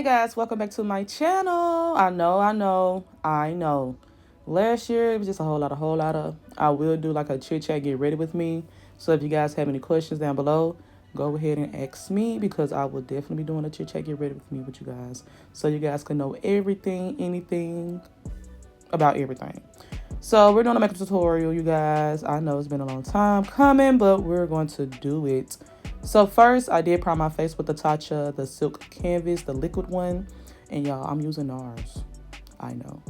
guys, welcome back to my channel. I know. Last year it was just a whole lot of. I will do like a chit chat, get ready with me. So if you guys have any questions down below, go ahead and ask me, because I will definitely be doing a chit chat, get ready with me with you guys, so you guys can know everything, anything about everything. So we're doing a makeup tutorial, you guys. I know it's been a long time coming, but we're going to do it. So first, I did prime my face with the Tatcha, the Silk Canvas, the liquid one. And y'all, I'm using Nars. I know.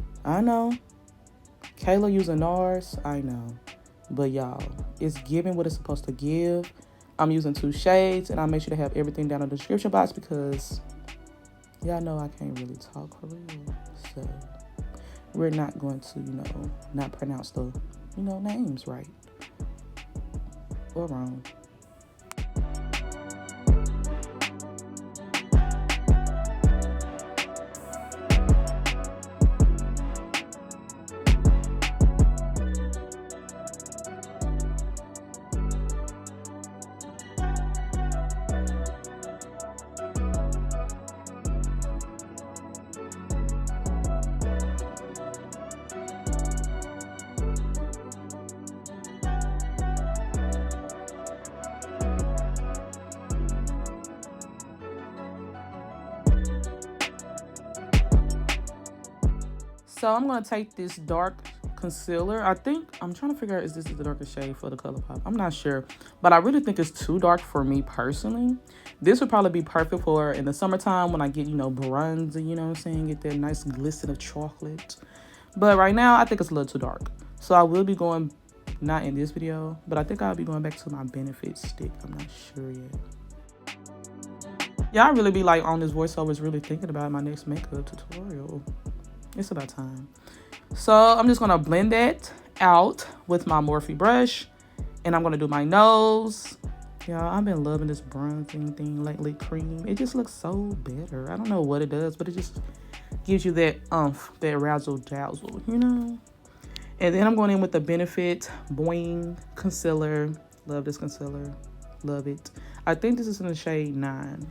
Kayla using Nars. I know. But y'all, it's giving what it's supposed to give. I'm using 2 shades, and I'll make sure to have everything down in the description box, because y'all know I can't really talk for real. So we're not going to, not pronounce the, names right or wrong. So I'm going to take this dark concealer. I'm trying to figure out if this is the darkest shade for the Colourpop. I'm not sure, but I really think it's too dark for me personally. This would probably be perfect for in the summertime when I get, bronze and, get that nice glisten of chocolate. But right now, I think it's a little too dark. So I will be going, not in this video, but I think I'll be going back to my Benefit stick. I'm not sure yet. Yeah, I really be like on this voiceovers, really thinking about my next makeup tutorial. It's about time. So I'm just gonna blend that out with my Morphe brush, and I'm gonna do my nose. Y'all, I've been loving this bronzing thing lately, cream. It just looks so better. I don't know what it does, but it just gives you that that razzle dazzle, And then I'm going in with the Benefit Boing concealer. Love this concealer, love it. I think this is in the shade 9.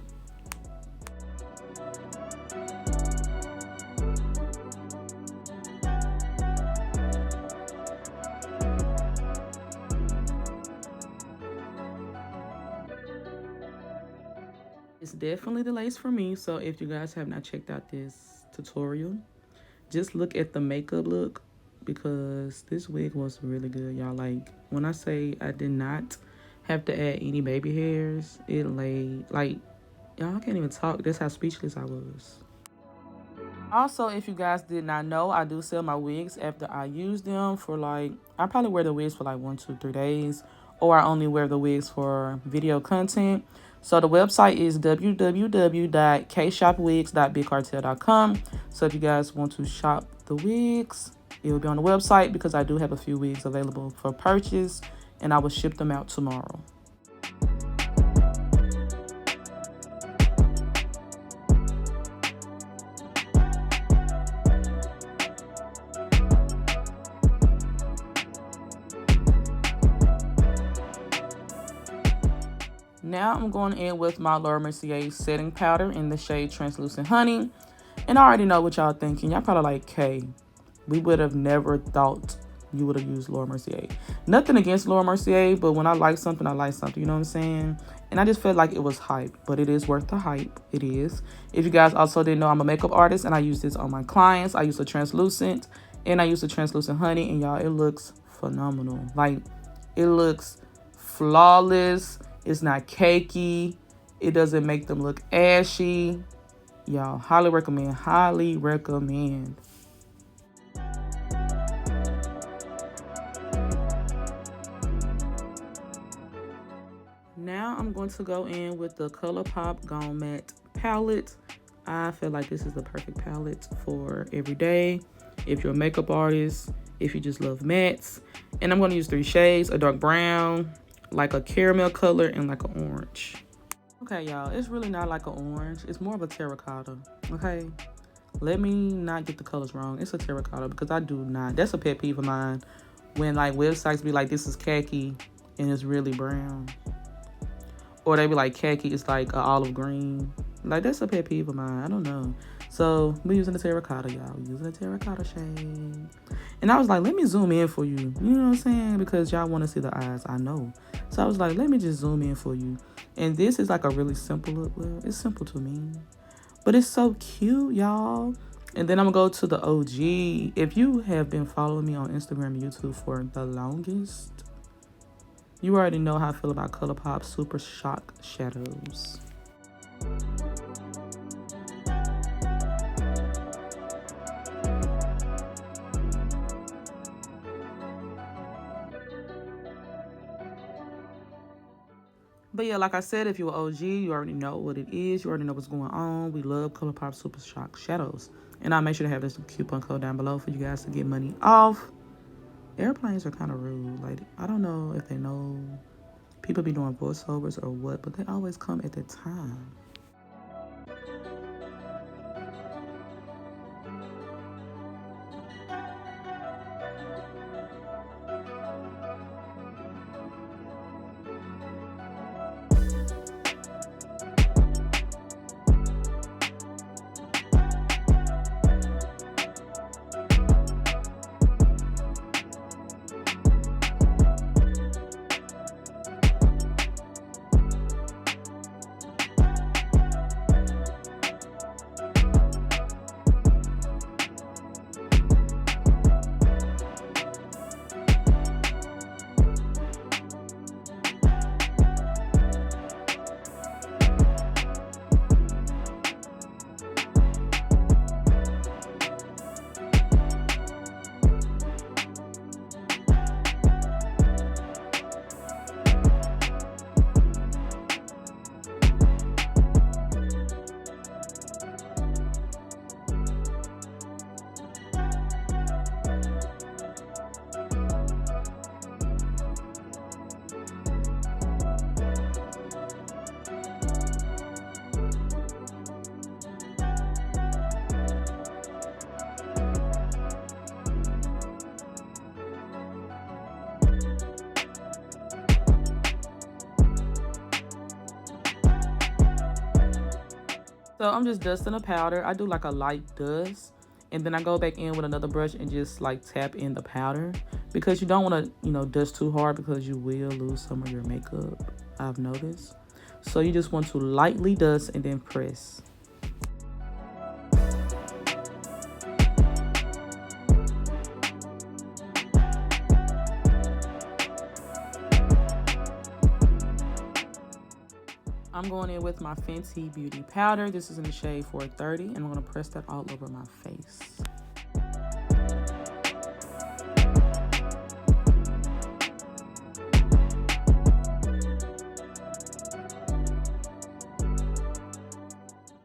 It's definitely the lace for me. So if you guys have not checked out this tutorial, just look at the makeup look, because this wig was really good, y'all. Like, when I say I did not have to add any baby hairs, it laid, like, y'all, I can't even talk. That's how speechless I was. Also, if you guys did not know, I do sell my wigs after I use them for I probably wear the wigs for 1, 2, 3 days, or I only wear the wigs for video content. So the website is www.kshopwigs.bigcartel.com. So if you guys want to shop the wigs, it will be on the website, because I do have a few wigs available for purchase, and I will ship them out tomorrow. Now I'm going in with my Mercier setting powder in the shade Translucent Honey. And I already know what y'all thinking. Y'all probably like, Kay, we would have never thought you would have used Mercier. Nothing against Mercier, but when I like something, I like something. You know what I'm saying? And I just felt like it was hype, but it is worth the hype. It is. If you guys also didn't know, I'm a makeup artist, and I use this on my clients. I use the translucent, and I use the Translucent Honey. And y'all, it looks phenomenal. Like, it looks flawless. It's not cakey. It doesn't make them look ashy. Y'all, highly recommend. Highly recommend. Now I'm going to go in with the Colourpop Gone Matte palette. I feel like this is the perfect palette for every day. If you're a makeup artist, if you just love mattes. And I'm going to use 3 shades, a dark brown, like a caramel color, and like an orange. Okay, y'all, it's really not like an orange. It's more of a terracotta, okay? Let me not get the colors wrong. It's a terracotta, because I do not. That's a pet peeve of mine, when like websites be like, this is khaki and it's really brown. Or they be like, khaki is like an olive green. Like, that's a pet peeve of mine. I don't know. So, we're using the terracotta, y'all. We're using the terracotta shade. And I was like, let me zoom in for you. You know what I'm saying? Because y'all want to see the eyes. I know. So, I was like, let me just zoom in for you. And this is like a really simple look. Well, it's simple to me. But it's so cute, y'all. And then I'm going to go to the OG. If you have been following me on Instagram and YouTube for the longest, you already know how I feel about Colourpop Super Shock Shadows. But yeah, like I said, if you're an OG, you already know what it is. You already know what's going on. We love Colourpop Super Shock Shadows. And I'll make sure to have this coupon code down below for you guys to get money off. Airplanes are kind of rude. Like, I don't know if they know people be doing voiceovers or what, but they always come at the time. So I'm just dusting a powder. I do like a light dust. And then I go back in with another brush and just like tap in the powder. Because you don't want to, you know, dust too hard because you will lose some of your makeup, I've noticed. So you just want to lightly dust and then press. I'm going in with my Fenty Beauty Powder. This is in the shade 430, and I'm going to press that all over my face.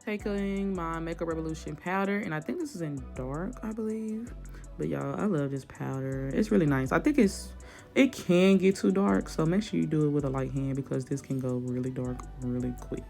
Taking my Makeup Revolution powder, and I think this is in dark, I believe. But y'all, I love this powder. It's really nice. I think it can get too dark, so make sure you do it with a light hand because this can go really dark really quick.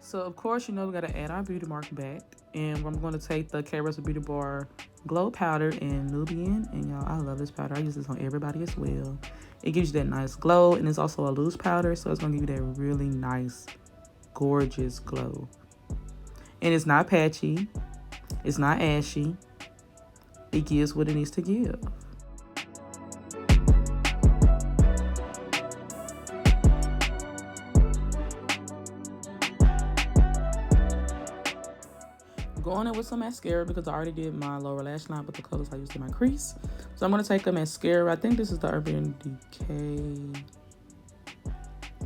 So of course, you know, we gotta add our beauty mark back. And I'm gonna take the KRouserBeautyBar Glow Powder in Nubian. And y'all, I love this powder. I use this on everybody as well. It gives you that nice glow, and it's also a loose powder, so it's gonna give you that really nice, gorgeous glow. And it's not patchy, it's not ashy. It gives what it needs to give. Going in with some mascara because I already did my lower lash line with the colors I used in my crease. So I'm going to take a mascara. I think this is the Urban Decay.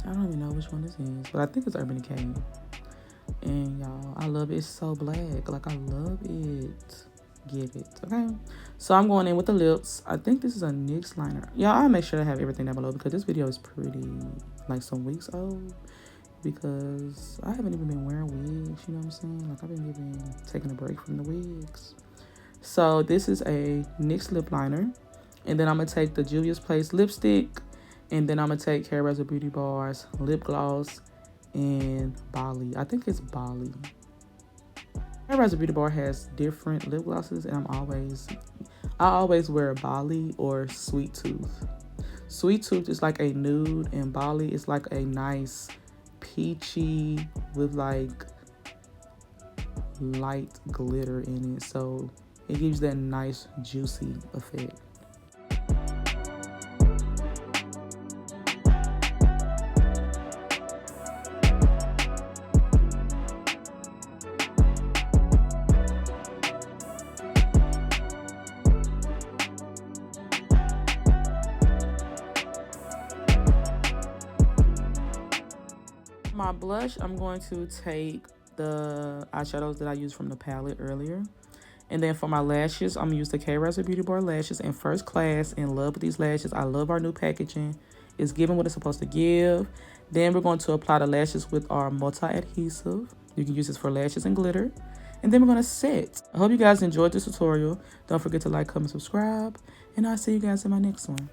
I don't even know which one this is, but I think it's Urban Decay. And y'all, I love it. It's so black. Like, I love it. get it, okay? So I'm going in with the lips. I think this is a NYX liner. Yeah, I'll make sure to have everything down below because this video is pretty, like, some weeks old. Because I haven't even been wearing wigs, you know what I'm saying? Like, I've been taking a break from the wigs. So this is a NYX lip liner. And then I'm going to take the Juvias Place lipstick. And then I'm going to take KRouserBeautyBar's lip gloss in Bali. I think it's Bali. KRouserBeautyBar has different lip glosses, and I always wear Bali or Sweet Tooth. Sweet Tooth is like a nude, and Bali is like a nice peachy with like light glitter in it, so it gives that nice juicy effect. My blush, I'm going to take the eyeshadows that I used from the palette earlier. And then for my lashes, I'm going to use the KRouserBeautyBar lashes in First Class. In love with these lashes. I love our new packaging. It's giving what it's supposed to give. Then we're going to apply the lashes with our multi-adhesive. You can use this for lashes and glitter. And then we're going to set. I hope you guys enjoyed this tutorial. Don't forget to like, comment, subscribe. And I'll see you guys in my next one.